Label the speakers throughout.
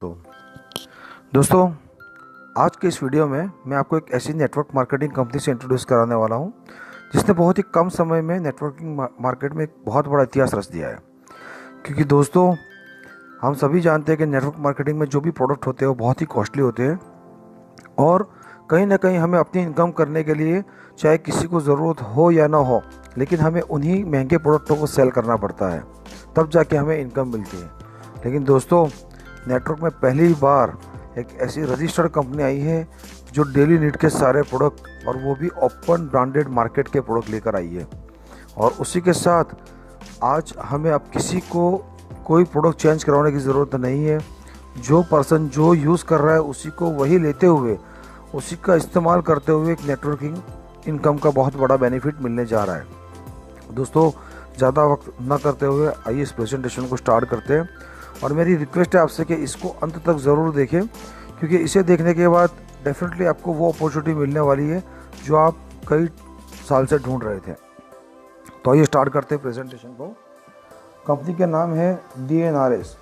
Speaker 1: तो दोस्तों, आज के इस वीडियो में मैं आपको एक ऐसी नेटवर्क मार्केटिंग कंपनी से इंट्रोड्यूस कराने वाला हूं जिसने बहुत ही कम समय में नेटवर्किंग मार्केट में एक बहुत बड़ा इतिहास रच दिया है। क्योंकि दोस्तों, हम सभी जानते हैं कि नेटवर्क मार्केटिंग में जो भी प्रोडक्ट होते हैं वो बहुत ही कॉस्टली होते हैं और कहीं ना कहीं हमें अपनी इनकम करने के लिए, चाहे किसी को ज़रूरत हो या ना हो, लेकिन हमें उन्हीं महंगे प्रोडक्टों को सेल करना पड़ता है, तब जाके हमें इनकम मिलती है। लेकिन दोस्तों, नेटवर्क में पहली बार एक ऐसी रजिस्टर्ड कंपनी आई है जो डेली नीड के सारे प्रोडक्ट, और वो भी ओपन ब्रांडेड मार्केट के प्रोडक्ट लेकर आई है। और उसी के साथ आज हमें अब किसी को कोई प्रोडक्ट चेंज करवाने की ज़रूरत नहीं है। जो पर्सन जो यूज़ कर रहा है उसी को वही लेते हुए, उसी का इस्तेमाल करते हुए एक नेटवर्किंग इनकम का बहुत बड़ा बेनिफिट मिलने जा रहा है। दोस्तों, ज़्यादा वक्त ना करते हुए आइए इस प्रेजेंटेशन को स्टार्ट करते हैं। और मेरी रिक्वेस्ट है आपसे कि इसको अंत तक ज़रूर देखें, क्योंकि इसे देखने के बाद डेफिनेटली आपको वो अपॉर्चुनिटी मिलने वाली है जो आप कई साल से ढूंढ रहे थे। तो आइए स्टार्ट करते हैं प्रेजेंटेशन को। कंपनी का नाम है DNRS।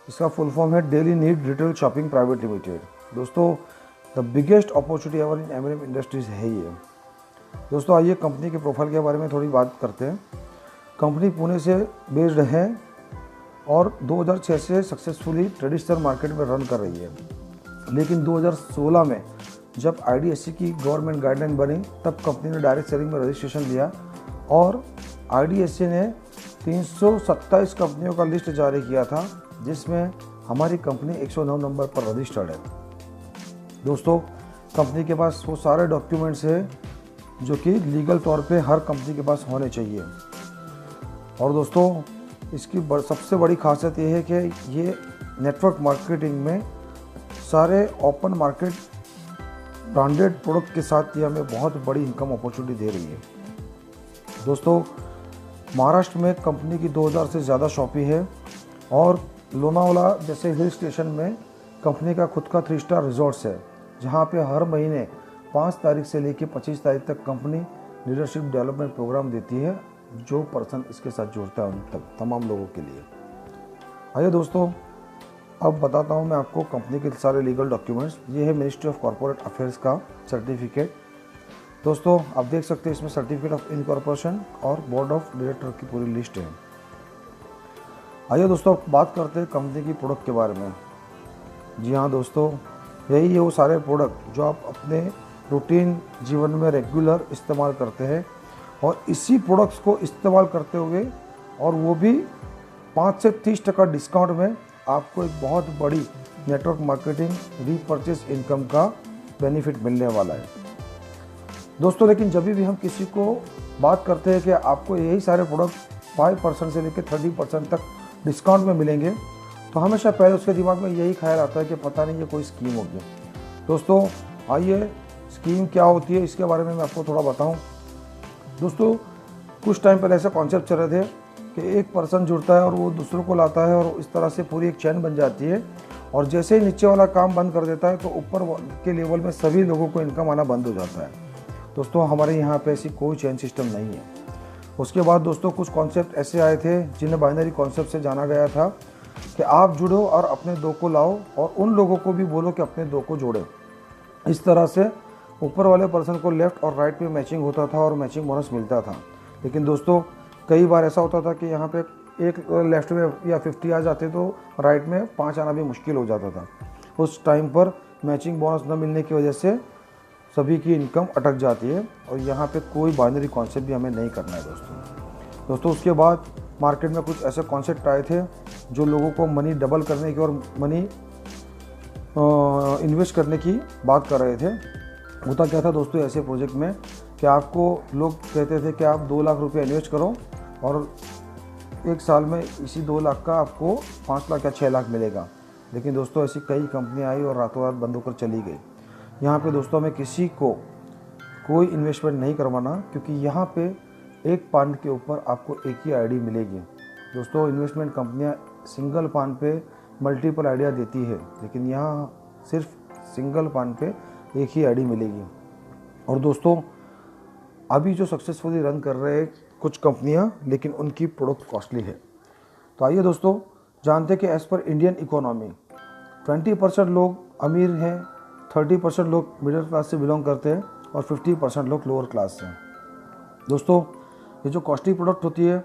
Speaker 1: इसका फुल फॉर्म है daily need retail shopping private limited. दोस्तों, the biggest opportunity ever in MNM industries है ये। दोस्तों, आइए कंपनी के प्रोफाइल के बारे में थोड़ी बात करते हैं। कंपनी पुणे से बेस्ड है और 2006 से सक्सेसफुली ट्रेडिशनल मार्केट में रन कर रही है। लेकिन 2016 में जब IDSC की गवर्नमेंट गाइडलाइन बनी, तब कंपनी ने डायरेक्ट सेलिंग में रजिस्ट्रेशन लिया और IDSC ने 327 कंपनियों का लिस्ट जारी किया था, जिसमें हमारी कंपनी 109 नंबर पर रजिस्टर्ड है। दोस्तों, कंपनी के पास वो सारे डॉक्यूमेंट्स है जो कि लीगल तौर पे हर कंपनी के पास होने चाहिए। और दोस्तों, इसकी सबसे बड़ी खासियत ये है कि ये नेटवर्क मार्केटिंग में सारे ओपन मार्केट ब्रांडेड प्रोडक्ट के साथ ये हमें बहुत बड़ी इनकम अपॉर्चुनिटी दे रही है। दोस्तों, महाराष्ट्र में कंपनी की 2000 से ज़्यादा शॉपी है और लोनावाला जैसे हिल स्टेशन में कंपनी का खुद का 3 स्टार रिजॉर्ट्स है, जहाँ पे हर महीने 5 तारीख से लेकर 25 तारीख तक कंपनी लीडरशिप डेवलपमेंट प्रोग्राम देती है, जो पर्सन इसके साथ जुड़ता है उन तक तमाम लोगों के लिए। आइए दोस्तों, अब बताता हूँ मैं आपको कंपनी के सारे लीगल डॉक्यूमेंट्स। ये है मिनिस्ट्री ऑफ कॉर्पोरेट अफेयर्स का सर्टिफिकेट। दोस्तों, आप देख सकते हैं इसमें सर्टिफिकेट ऑफ इनकॉर्पोरेशन और बोर्ड ऑफ डायरेक्टर की पूरी लिस्ट है। आइए दोस्तों, बात करते हैं कंपनी की प्रोडक्ट के बारे में। जी हाँ दोस्तों, यही है वो सारे प्रोडक्ट जो आप अपने रूटीन जीवन में रेगुलर इस्तेमाल करते हैं, और इसी प्रोडक्ट्स को इस्तेमाल करते हुए, और वो भी 5 से 30% डिस्काउंट में, आपको एक बहुत बड़ी नेटवर्क मार्केटिंग रीपरचेस इनकम का बेनिफिट मिलने वाला है। दोस्तों, लेकिन जब भी हम किसी को बात करते हैं कि आपको यही सारे प्रोडक्ट 5% से लेकर 30% तक डिस्काउंट में मिलेंगे, तो हमेशा पहले उसके दिमाग में यही ख्याल आता है कि पता नहीं ये कोई स्कीम होगी। दोस्तों, आइए स्कीम क्या होती है इसके बारे में मैं आपको थोड़ा बताऊँ। दोस्तों, कुछ टाइम पहले ऐसा कॉन्सेप्ट चल रहे थे कि एक पर्सन जुड़ता है और वो दूसरों को लाता है, और इस तरह से पूरी एक चैन बन जाती है, और जैसे ही नीचे वाला काम बंद कर देता है तो ऊपर के लेवल में सभी लोगों को इनकम आना बंद हो जाता है। दोस्तों, हमारे यहाँ पे ऐसी कोई चैन सिस्टम नहीं है। उसके बाद दोस्तों, कुछ कॉन्सेप्ट ऐसे आए थे जिन्हें बाइनरी कॉन्सेप्ट से जाना गया था कि आप जुड़ो और अपने 2 को लाओ, और उन लोगों को भी बोलो कि अपने 2 को जोड़े। इस तरह से ऊपर वाले पर्सन को लेफ़्ट और राइट पे मैचिंग होता था और मैचिंग बोनस मिलता था। लेकिन दोस्तों, कई बार ऐसा होता था कि यहाँ पे एक लेफ़्ट में या 50 आ जाते तो राइट में 5 आना भी मुश्किल हो जाता था। उस टाइम पर मैचिंग बोनस न मिलने की वजह से सभी की इनकम अटक जाती है, और यहाँ पे कोई बाइनरी कॉन्सेप्ट भी हमें नहीं करना है दोस्तों। उसके बाद मार्केट में कुछ ऐसे कॉन्सेप्ट आए थे जो लोगों को मनी डबल करने की और मनी इन्वेस्ट करने की बात कर रहे थे। होता क्या था दोस्तों ऐसे प्रोजेक्ट में कि आपको लोग कहते थे कि आप 2 लाख रुपए इन्वेस्ट करो और 1 साल में इसी 2 लाख का आपको 5 लाख या 6 लाख मिलेगा। लेकिन दोस्तों, ऐसी कई कंपनियां आई और रातों रात बंद होकर चली गई। यहाँ पे दोस्तों, हमें किसी को कोई इन्वेस्टमेंट नहीं करवाना, क्योंकि यहाँ पे एक पान के ऊपर आपको एक ही ID मिलेगी। दोस्तों, इन्वेस्टमेंट कंपनियाँ सिंगल पान पे मल्टीपल आइडिया देती है, लेकिन यहाँ सिर्फ सिंगल पान पे एक ही ID मिलेगी। और दोस्तों, अभी जो सक्सेसफुली रन कर रहे हैं कुछ कंपनियां, लेकिन उनकी प्रोडक्ट कॉस्टली है। तो आइए दोस्तों, जानते हैं कि एज़ पर इंडियन इकोनॉमी 20% लोग अमीर हैं, 30% लोग मिडिल क्लास से बिलोंग करते हैं और 50% लोग लोअर क्लास से हैं। दोस्तों, ये जो कॉस्टली प्रोडक्ट होती है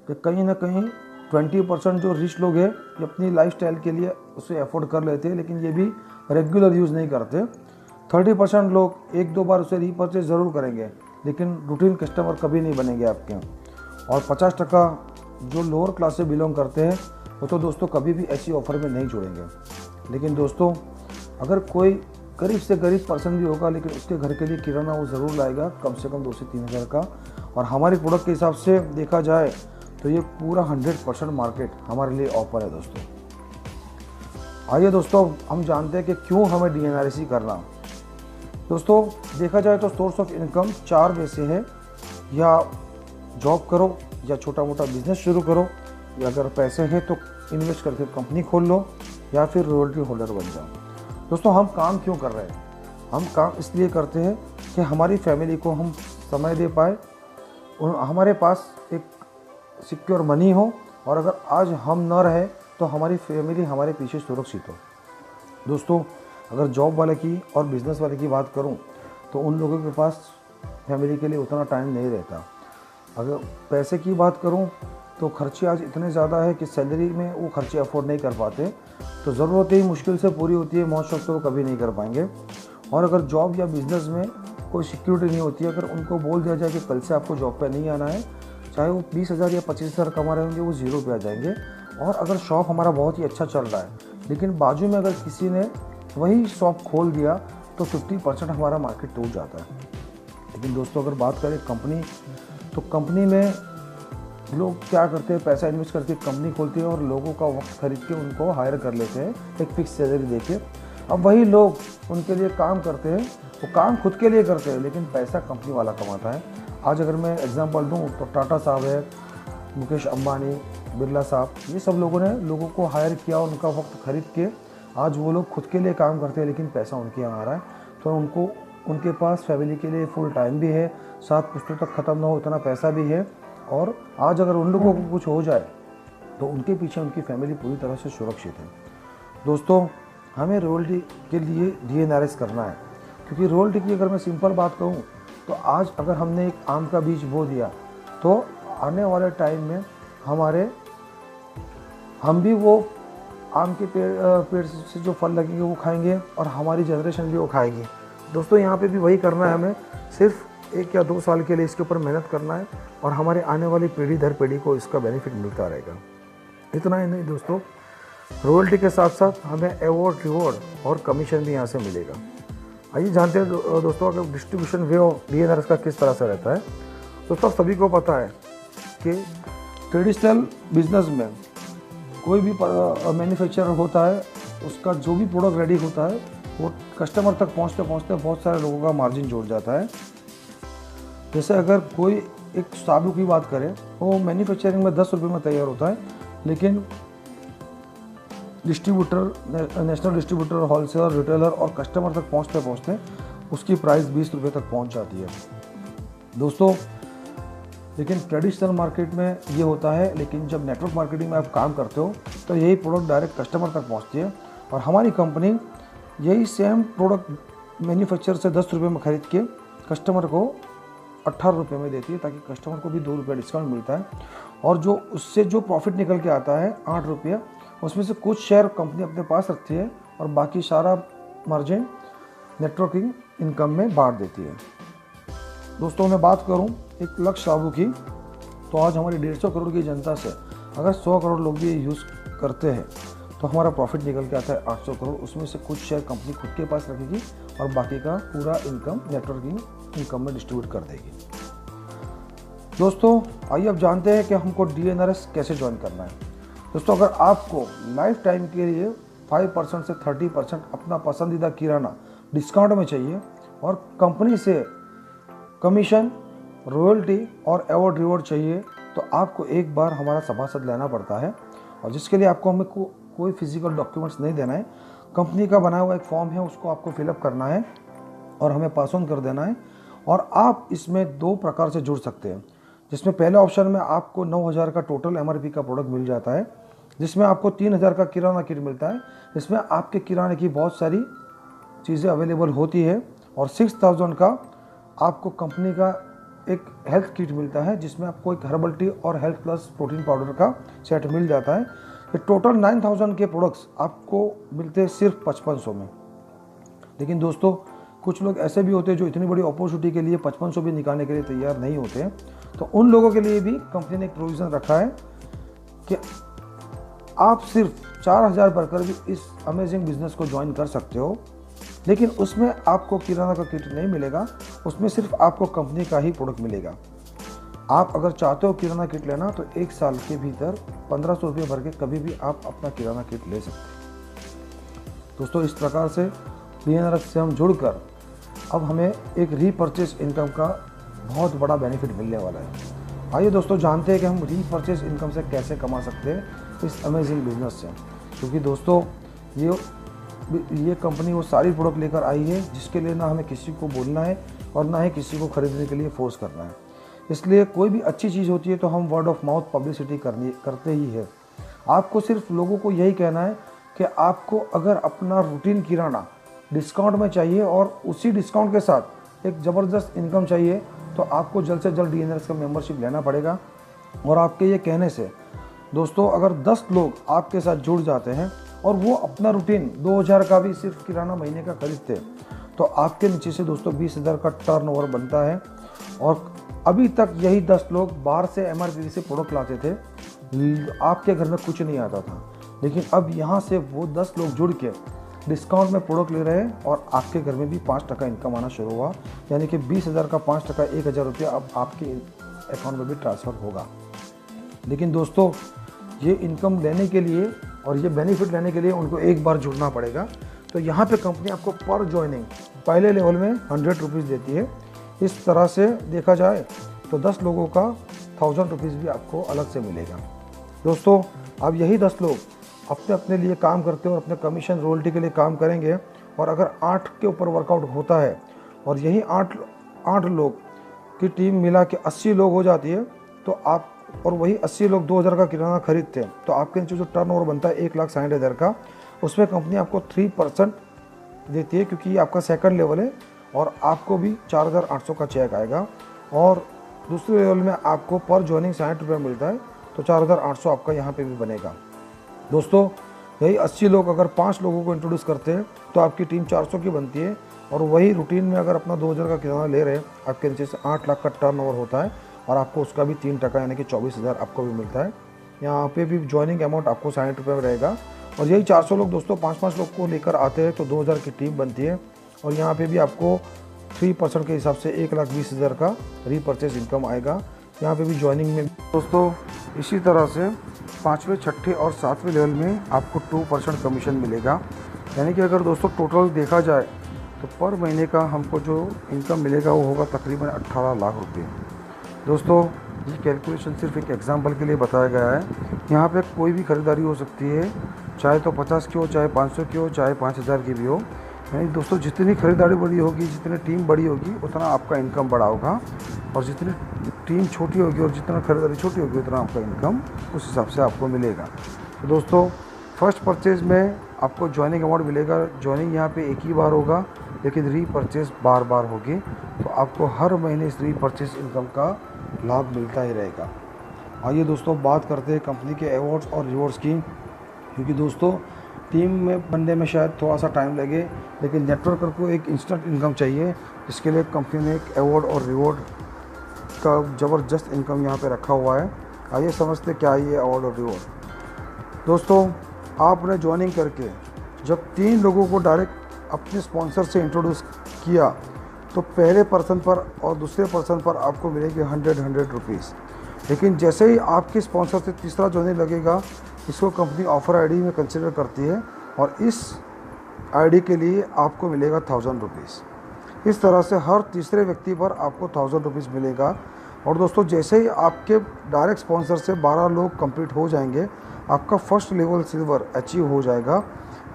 Speaker 1: ये कहीं ना कहीं 20% जो रिच लोग हैं ये अपनी लाइफस्टाइल के लिए उसे अफोर्ड कर लेते हैं, लेकिन ये भी रेगुलर यूज़ नहीं करते। 30% लोग एक दो बार उसे रीपर्चेज ज़रूर करेंगे, लेकिन रूटीन कस्टमर कभी नहीं बनेंगे आपके। और 50% जो लोअर क्लास से बिलोंग करते हैं वो तो दोस्तों कभी भी ऐसी ऑफ़र में नहीं जुड़ेंगे। लेकिन दोस्तों, अगर कोई गरीब से गरीब पर्सन भी होगा लेकिन उसके घर के लिए किराना वो ज़रूर लाएगा, कम से कम 2 से 3 हज़ार का। और हमारी प्रोडक्ट के हिसाब से देखा जाए तो ये पूरा 100% मार्केट हमारे लिए ऑफर है दोस्तों। आइए दोस्तों, हम जानते हैं कि क्यों हमें DNRSC करना। दोस्तों, देखा जाए तो सोर्स ऑफ इनकम 4 में से है, या जॉब करो, या छोटा मोटा बिजनेस शुरू करो, या अगर पैसे हैं तो इन्वेस्ट करके कंपनी खोल लो, या फिर रॉयल्टी होल्डर बन जाओ। दोस्तों, हम काम क्यों कर रहे हैं? हम काम इसलिए करते हैं कि हमारी फैमिली को हम समय दे पाए, हमारे पास एक सिक्योर मनी हो, और अगर आज हम न रहे तो हमारी फैमिली हमारे पीछे सुरक्षित हो। दोस्तों, अगर जॉब वाले की और बिज़नेस वाले की बात करूं तो उन लोगों के पास फैमिली के लिए उतना टाइम नहीं रहता। अगर पैसे की बात करूं तो खर्चे आज इतने ज़्यादा है कि सैलरी में वो खर्चे अफोर्ड नहीं कर पाते, तो ज़रूरतें ही मुश्किल से पूरी होती है, मौज शौक तो वो कभी नहीं कर पाएंगे। और अगर जॉब या बिज़नेस में कोई सिक्योरिटी नहीं होती है, अगर उनको बोल दिया जाए कि कल से आपको जॉब पे नहीं आना है, चाहे वो 20,000 या 25,000 कमा रहे होंगे, वो ज़ीरो पे आ जाएंगे। और अगर शॉप हमारा बहुत ही अच्छा चल रहा है लेकिन बाजू में अगर किसी ने वही शॉप खोल दिया तो 50% हमारा मार्केट टूट जाता है। लेकिन दोस्तों, अगर बात करें कंपनी, तो कंपनी में लोग क्या करते हैं, पैसा इन्वेस्ट करके कंपनी खोलते हैं और लोगों का वक्त खरीद के उनको हायर कर लेते हैं एक फिक्स सैलरी देके। अब वही लोग उनके लिए काम करते हैं, वो काम खुद के लिए करते हैं लेकिन पैसा कंपनी वाला कमाता है। आज अगर मैं एग्जांपल दूं तो टाटा साहब है, मुकेश अंबानी, बिरला साहब, ये सब लोगों ने लोगों को हायर किया, उनका वक्त खरीद के आज वो लोग खुद के लिए काम करते हैं लेकिन पैसा उनके यहाँ आ रहा है। तो उनको उनके पास फैमिली के लिए फुल टाइम भी है, साथ पुश्तों तक ख़त्म ना हो उतना पैसा भी है। और आज अगर उन लोगों को कुछ हो जाए तो उनके पीछे उनकी फैमिली पूरी तरह से सुरक्षित है। दोस्तों, हमें रॉयल्टी के लिए DNRS करना है, क्योंकि रॉयल्टी की अगर मैं सिंपल बात कहूँ तो आज अगर हमने एक आम का बीज बो दिया तो आने वाले टाइम में हम भी वो आम के पेड़ से जो फल लगेंगे वो खाएंगे और हमारी जनरेशन भी वो खाएगी। दोस्तों, यहाँ पे भी वही करना है, हमें सिर्फ 1 या 2 साल के लिए इसके ऊपर मेहनत करना है और हमारे आने वाली पीढ़ी दर पीढ़ी को इसका बेनिफिट मिलता रहेगा। इतना ही नहीं दोस्तों, रॉयल्टी के साथ साथ हमें अवार्ड, रिवॉर्ड और कमीशन भी यहाँ से मिलेगा। आइए जानते हैं दोस्तों, अगर डिस्ट्रीब्यूशन वे ऑफ DNRS का किस तरह से रहता है। दोस्तों, सभी को पता है कि ट्रेडिशनल बिजनेस में कोई भी मैन्युफैक्चरर होता है, उसका जो भी प्रोडक्ट रेडी होता है वो कस्टमर तक पहुंचते पहुंचते बहुत सारे लोगों का मार्जिन जोड़ जाता है। जैसे अगर कोई एक साबु की बात करें, वो मैन्युफैक्चरिंग में 10 रुपये में तैयार होता है, लेकिन distributor, national distributor, wholesaler, retailer और कस्टमर तक पहुंचते पहुंचते उसकी प्राइस 20 रुपये तक पहुंच जाती है दोस्तों। लेकिन ट्रेडिशनल मार्केट में ये होता है, लेकिन जब नेटवर्क मार्केटिंग में आप काम करते हो तो यही प्रोडक्ट डायरेक्ट कस्टमर तक पहुंचती है और हमारी कंपनी यही सेम प्रोडक्ट मैन्युफैक्चर से 10 रुपये में खरीद के कस्टमर को 18 रुपये में देती है, ताकि कस्टमर को भी 2 रुपये डिस्काउंट मिलता है। और जो उससे जो प्रॉफिट निकल के आता है 8 रुपये, उसमें से कुछ शेयर कंपनी अपने पास रखती है और बाकी सारा मार्जिन नेटवर्किंग इनकम में बांट देती है। दोस्तों, मैं बात करूं एक लक्ष्य साबु की, तो आज हमारी 150 करोड़ की जनता से अगर 100 करोड़ लोग भी यूज़ करते हैं तो हमारा प्रॉफिट निकल के आता है 800 करोड़। उसमें से कुछ शेयर कंपनी खुद के पास रखेगी और बाकी का पूरा इनकम नेटवर्किंग इनकम में डिस्ट्रीब्यूट कर देगी। दोस्तों, आइए अब जानते हैं कि हमको DNRS कैसे ज्वाइन करना है। दोस्तों, अगर आपको लाइफ टाइम के लिए 5% से 30% अपना पसंदीदा किराना डिस्काउंट में चाहिए और कंपनी से कमीशन, रॉयल्टी और अवार्ड रिवॉर्ड चाहिए, तो आपको एक बार हमारा सभासद लेना पड़ता है, और जिसके लिए आपको हमें कोई फिजिकल डॉक्यूमेंट्स नहीं देना है। कंपनी का बनाया हुआ एक फॉर्म है, उसको आपको फिलअप करना है और हमें पास ऑन कर देना है। और आप इसमें 2 प्रकार से जुड़ सकते हैं, जिसमें पहले ऑप्शन में आपको 9,000 का टोटल MRP का प्रोडक्ट मिल जाता है, जिसमें आपको 3000 का किराना किट मिलता है, इसमें आपके किराने की बहुत सारी चीज़ें अवेलेबल होती है। और 6000 का आपको कंपनी का एक हेल्थ किट मिलता है, जिसमें आपको एक हर्बल टी और हेल्थ प्लस प्रोटीन पाउडर का सेट मिल जाता है। ये टोटल 9000 के प्रोडक्ट्स आपको मिलते हैं सिर्फ 5500 में। लेकिन दोस्तों, कुछ लोग ऐसे भी होते हैं जो इतनी बड़ी अपॉर्चुनिटी के लिए 5500 भी निकालने के लिए तैयार नहीं होते हैं। तो उन लोगों के लिए भी कंपनी ने एक प्रोविज़न रखा है कि आप सिर्फ 4000 भरकर भी इस अमेजिंग बिजनेस को ज्वाइन कर सकते हो। लेकिन उसमें आपको किराना का किट नहीं मिलेगा, उसमें सिर्फ आपको कंपनी का ही प्रोडक्ट मिलेगा। आप अगर चाहते हो किराना किट लेना तो 1 साल के भीतर 1500 रुपये भर के कभी भी आप अपना किराना किट ले सकते हैं। दोस्तों, इस प्रकार से DNRX से हम जुड़कर अब हमें एक रीपरचेज इनकम का बहुत बड़ा बेनिफिट मिलने वाला है। आइए दोस्तों, जानते हैं कि हम रीपरचेज इनकम से कैसे कमा सकते हैं इस अमेजिंग बिजनेस से। क्योंकि दोस्तों, ये कंपनी वो सारी प्रोडक्ट लेकर आई है जिसके लिए ना हमें किसी को बोलना है और ना ही किसी को खरीदने के लिए फोर्स करना है। इसलिए कोई भी अच्छी चीज़ होती है तो हम वर्ड ऑफ माउथ पब्लिसिटी करते ही है। आपको सिर्फ लोगों को यही कहना है कि आपको अगर अपना रूटीन किराना डिस्काउंट में चाहिए और उसी डिस्काउंट के साथ एक ज़बरदस्त इनकम चाहिए, तो आपको जल्द से जल्द DNRX का मेंबरशिप लेना पड़ेगा। और आपके ये कहने से दोस्तों, अगर 10 लोग आपके साथ जुड़ जाते हैं और वो अपना रूटीन 2000 का भी सिर्फ किराना महीने का खरीदते, तो आपके नीचे से दोस्तों 20,000 का टर्नओवर बनता है। और अभी तक यही 10 लोग बाहर से MRP से प्रोडक्ट लाते थे, आपके घर में कुछ नहीं आता था। लेकिन अब यहाँ से वो 10 लोग जुड़ के डिस्काउंट में प्रोडक्ट ले रहे हैं और आपके घर में भी 5% इनकम आना शुरू हुआ। यानी कि 20,000 का 5% 1000 रुपया अब आपके अकाउंट में भी ट्रांसफ़र होगा। लेकिन दोस्तों, ये इनकम लेने के लिए और ये बेनिफिट लेने के लिए उनको एक बार जुड़ना पड़ेगा। तो यहाँ पे कंपनी आपको पर ज्वाइनिंग पहले लेवल में 100 रुपीज़ देती है। इस तरह से देखा जाए तो 10 लोगों का 1000 रुपीज़ भी आपको अलग से मिलेगा। दोस्तों, अब यही 10 लोग अपने अपने लिए काम करते हैं और अपने कमीशन रॉयल्टी के लिए काम करेंगे। और अगर 8 के ऊपर वर्कआउट होता है और यही 8 लोग की टीम मिला के 80 लोग हो जाती है, तो आप और वही 80 लोग 2000 का किराना खरीदते हैं, तो आपके नीचे जो टर्नओवर बनता है 1,60,000 का, उसमें कंपनी आपको 3% देती है, क्योंकि ये आपका सेकंड लेवल है। और आपको भी 4800 का चेक आएगा। और दूसरे लेवल में आपको पर ज्वाइनिंग 60 रुपये मिलता है, तो 4800 आपका यहाँ पे भी बनेगा। दोस्तों, यही 80 लोग अगर 5 लोगों को इंट्रोड्यूस करते हैं तो आपकी टीम 400 की बनती है। और वही रूटीन में अगर अपना 2000 का किराना ले रहे हैं, आपके नीचे से 8 लाख का टर्नओवर होता है और आपको उसका भी 3% यानी कि 24,000 आपको भी मिलता है। यहाँ पे भी ज्वाइनिंग अमाउंट आपको 60 रुपये में रहेगा। और यही 400 लोग दोस्तों 5-5 लोग को लेकर आते हैं तो 2000 की टीम बनती है। और यहाँ पे भी आपको 3% के हिसाब से 1,20,000 का रीपरचेज इनकम आएगा। यहाँ पे भी ज्वाइनिंग में दोस्तों इसी तरह से 5वें, 6ठे और 7वें लेवल में आपको 2% कमीशन मिलेगा। यानी कि अगर दोस्तों टोटल देखा जाए तो पर महीने का हमको जो इनकम मिलेगा वो होगा तकरीबन 18 लाख रुपये। दोस्तों, ये कैलकुलेशन सिर्फ एक एग्जांपल के लिए बताया गया है। यहाँ पे कोई भी ख़रीदारी हो सकती है, चाहे तो 50 की हो, चाहे 500 की हो, चाहे 5000 की भी हो। यानी दोस्तों, जितनी खरीदारी बड़ी होगी, जितनी टीम बड़ी होगी, उतना आपका इनकम बड़ा होगा। और जितनी टीम छोटी होगी और जितना खरीदारी छोटी होगी, उतना आपका इनकम उस हिसाब से आपको मिलेगा। तो दोस्तों, फर्स्ट परचेज़ में आपको ज्वाइनिंग अमाउंट मिलेगा। ज्वाइनिंग यहाँ पे एक ही बार होगा, लेकिन रीपरचेज़ बार बार होगी। तो आपको हर महीने इस रीपरचेज़ इनकम का लाभ मिलता ही रहेगा। आइए दोस्तों, बात करते हैं कंपनी के अवार्ड्स और रिवॉर्ड्स की। क्योंकि दोस्तों, टीम में बनने में शायद थोड़ा सा टाइम लगे, लेकिन नेटवर्कर को एक इंस्टेंट इनकम चाहिए। इसके लिए कंपनी ने एक अवार्ड और रिवॉर्ड का ज़बरदस्त इनकम यहाँ पे रखा हुआ है। आइए समझते क्या है ये अवार्ड और रिवॉर्ड। दोस्तों, आपने ज्वाइनिंग करके जब 3 लोगों को डायरेक्ट अपने स्पॉन्सर से इंट्रोड्यूस किया, तो पहले पर्सन पर और दूसरे पर्सन पर आपको मिलेगी 100 रुपीज़। लेकिन जैसे ही आपके स्पॉन्सर से तीसरा ज्वाइनिंग लगेगा, इसको कंपनी ऑफ़र आईडी में कंसिडर करती है और इस आईडी के लिए आपको मिलेगा 1000 रुपीज़। इस तरह से हर तीसरे व्यक्ति पर आपको 1000 रुपीज़ मिलेगा। और दोस्तों, जैसे ही आपके डायरेक्ट स्पॉन्सर से 12 लोग कंप्लीट हो जाएंगे, आपका फर्स्ट लेवल सिल्वर अचीव हो जाएगा।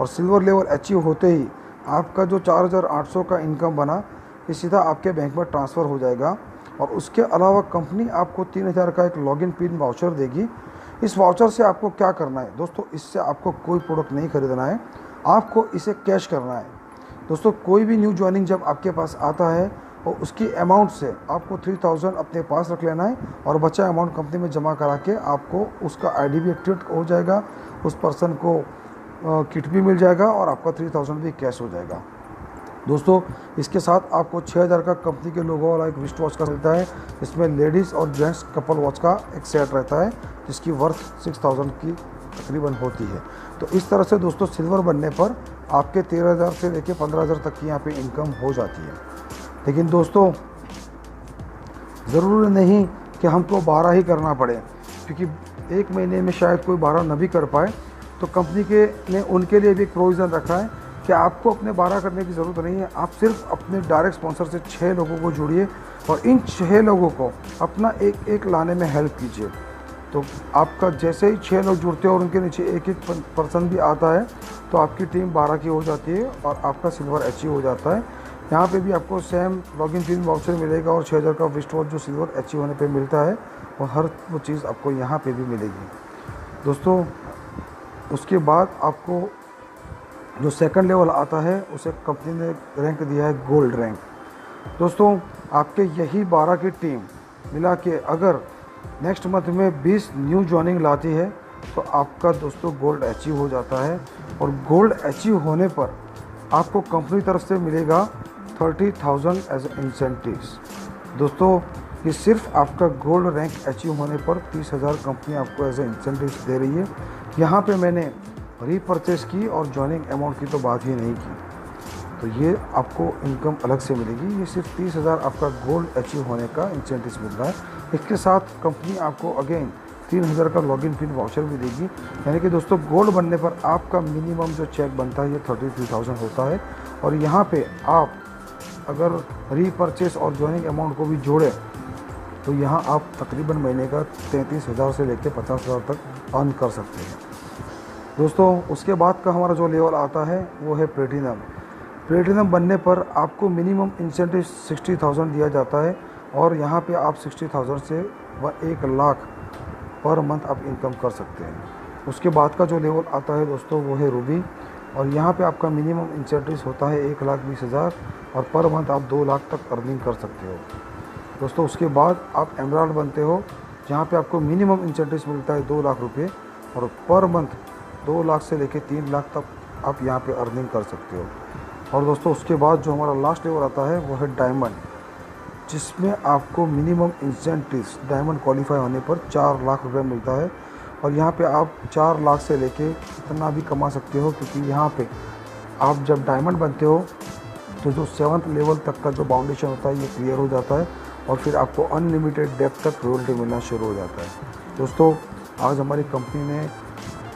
Speaker 1: और सिल्वर लेवल अचीव होते ही आपका जो 4800 का इनकम बना, ये सीधा आपके बैंक में ट्रांसफ़र हो जाएगा। और उसके अलावा कंपनी आपको 3000 का एक लॉगिन पिन वाउचर देगी। इस वाउचर से आपको क्या करना है दोस्तों, इससे आपको कोई प्रोडक्ट नहीं खरीदना है, आपको इसे कैश करना है। दोस्तों कोई भी न्यू ज्वाइनिंग जब आपके पास आता है और उसकी अमाउंट से आपको 3000 अपने पास रख लेना है और बचा अमाउंट कंपनी में जमा करा के आपको उसका आईडी भी एक्टिवेट हो जाएगा, उस पर्सन को किट भी मिल जाएगा और आपका 3000 भी कैश हो जाएगा। दोस्तों इसके साथ आपको 6000 का कंपनी के लोगों वाला एक रिस्ट वॉच का मिलता है, इसमें लेडीज़ और जेंट्स कपल वॉच का एक सेट रहता है जिसकी वर्थ 6000 की तकरीबन होती है। तो इस तरह से दोस्तों सिल्वर बनने पर आपके 13000 से लेके 15000 तक की यहाँ पे इनकम हो जाती है। लेकिन दोस्तों ज़रूरी नहीं कि हमको 12 ही करना पड़े, क्योंकि एक महीने में शायद कोई 12 न भी कर पाए, तो कंपनी के ने उनके लिए भी एक प्रोविज़न रखा है कि आपको अपने 12 करने की ज़रूरत नहीं है। आप सिर्फ अपने डायरेक्ट स्पॉन्सर से 6 लोगों को जोड़िए और इन 6 लोगों को अपना एक एक लाने में हेल्प कीजिए। तो आपका जैसे ही 6 लोग जुड़ते हैं और उनके नीचे एक एक पर्सन भी आता है तो आपकी टीम 12 की हो जाती है और आपका सिल्वर अचीव हो जाता है। यहाँ पे भी आपको सेम लॉगिन पिन वाउचर मिलेगा और 6000 का रिस्ट वॉच जो सिल्वर अचीव होने पे मिलता है और हर वो चीज़ आपको यहाँ पे भी मिलेगी। दोस्तों उसके बाद आपको जो सेकंड लेवल आता है उसे कंपनी ने रैंक दिया है गोल्ड रैंक। दोस्तों आपके यही 12 की टीम मिला के अगर नेक्स्ट मंथ में 20 न्यू ज्वाइनिंग लाती है तो आपका दोस्तों गोल्ड अचीव हो जाता है और गोल्ड अचीव होने पर आपको कंपनी तरफ से मिलेगा 30,000 एज इंसेंटिव्स। दोस्तों ये सिर्फ आपका गोल्ड रैंक अचीव होने पर 30,000 कंपनी आपको एज ए इंसेंटिव्स दे रही है। यहाँ पे मैंने रीपरचेस की और ज्वाइनिंग अमाउंट की तो बात ही नहीं की, तो ये आपको इनकम अलग से मिलेगी। ये सिर्फ 30,000 आपका गोल्ड अचीव होने का इंसेंटिव्स मिल रहा है। इसके साथ कंपनी आपको अगेन 3000 का लॉगिन पिन वाउचर भी देगी। यानी कि दोस्तों गोल्ड बनने पर आपका मिनिमम जो चेक बनता है ये 33,000 होता है और यहाँ पे आप अगर रीपरचेस और ज्वाइनिंग अमाउंट को भी जोड़ें तो यहाँ आप तकरीबन महीने का 33,000 से लेकर 50,000 तक अर्न कर सकते हैं। दोस्तों उसके बाद का हमारा जो लेवल आता है वो है प्लेटिनम। प्लेटिनम बनने पर आपको मिनिमम इंसेंटिव 60,000 दिया जाता है और यहाँ पे आप 60,000 से 1 लाख पर मंथ आप इनकम कर सकते हैं। उसके बाद का जो लेवल आता है दोस्तों वो है रूबी और यहाँ पे आपका मिनिमम इंसेंटिव होता है 1,20,000 और पर मंथ आप 2 लाख तक अर्निंग कर सकते हो। दोस्तों उसके बाद आप एमराल्ड बनते हो जहाँ पे आपको मिनिमम इंसेंटिव मिलता है 2 लाख रुपये और पर मंथ 2 लाख से लेके 3 लाख तक आप यहाँ पे अर्निंग कर सकते हो। और दोस्तों उसके बाद जो हमारा लास्ट लेवल आता है वो है डायमंड, जिसमें आपको मिनिमम इंसेंटिव्स डायमंड क्वालिफाई होने पर 4 लाख रुपए मिलता है और यहाँ पे आप 4 लाख से लेके इतना भी कमा सकते हो, क्योंकि यहाँ पे आप जब डायमंड बनते हो तो जो 7th लेवल तक का जो बाउंडेशन होता है ये क्लियर हो जाता है और फिर आपको अनलिमिटेड डेप्थ तक रॉयल्टी मिलना शुरू हो जाता है। दोस्तों आज हमारी कंपनी ने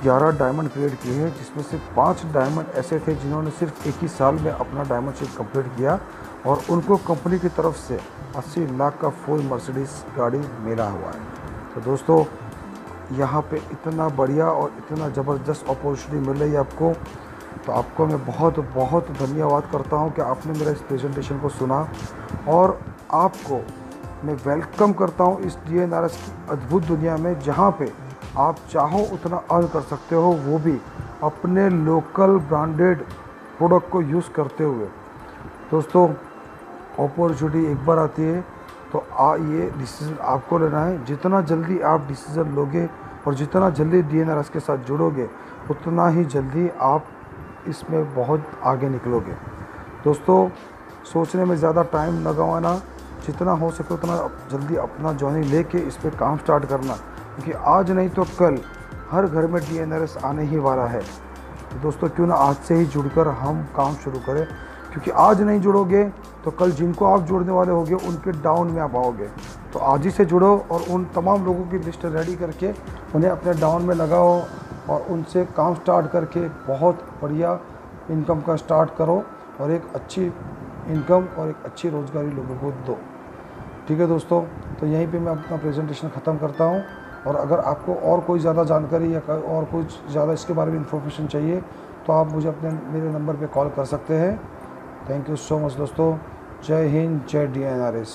Speaker 1: 11 डायमंड क्रिएट किए हैं, जिसमें से 5 डायमंड ऐसे थे जिन्होंने सिर्फ एक ही साल में अपना डायमंड शिप कंप्लीट किया और उनको कंपनी की तरफ से 80 लाख का फुल मर्सिडीज गाड़ी मिला हुआ है। तो दोस्तों यहाँ पे इतना बढ़िया और इतना ज़बरदस्त अपॉर्चुनिटी मिल रही है आपको, तो आपको मैं बहुत बहुत धन्यवाद करता हूँ कि आपने मेरा इस प्रेजेंटेशन को सुना और आपको मैं वेलकम करता हूँ इस DNRS की अद्भुत दुनिया में, जहाँ पे आप चाहो उतना अर्न कर सकते हो, वो भी अपने लोकल ब्रांडेड प्रोडक्ट को यूज़ करते हुए। दोस्तों अपॉर्चुनिटी एक बार आती है तो ये डिसीज़न आपको लेना है। जितना जल्दी आप डिसीज़न लोगे और जितना जल्दी DNRS के साथ जुड़ोगे उतना ही जल्दी आप इसमें बहुत आगे निकलोगे। दोस्तों सोचने में ज़्यादा टाइम न गंवाना, जितना हो सके उतना जल्दी अपना ज्वाइनिंग लेके इस पर काम स्टार्ट करना, क्योंकि आज नहीं तो कल हर घर में DNRS आने ही वाला है। तो दोस्तों क्यों ना आज से ही जुड़कर हम काम शुरू करें, क्योंकि आज नहीं जुड़ोगे तो कल जिनको आप जोड़ने वाले होगे उनके डाउन में आप आओगे। तो आज ही से जुड़ो और उन तमाम लोगों की लिस्ट रेडी करके उन्हें अपने डाउन में लगाओ और उनसे काम स्टार्ट करके बहुत बढ़िया इनकम का स्टार्ट करो और एक अच्छी इनकम और एक अच्छी रोज़गारी लोगों को दो। ठीक है दोस्तों, तो यहीं पे मैं अपना प्रेजेंटेशन ख़त्म करता हूँ और अगर आपको और कोई ज़्यादा जानकारी या और कुछ ज़्यादा इसके बारे में इन्फॉर्मेशन चाहिए तो आप मुझे मेरे नंबर पे कॉल कर सकते हैं। थैंक यू सो मच दोस्तों। जय हिंद, जय DNRS।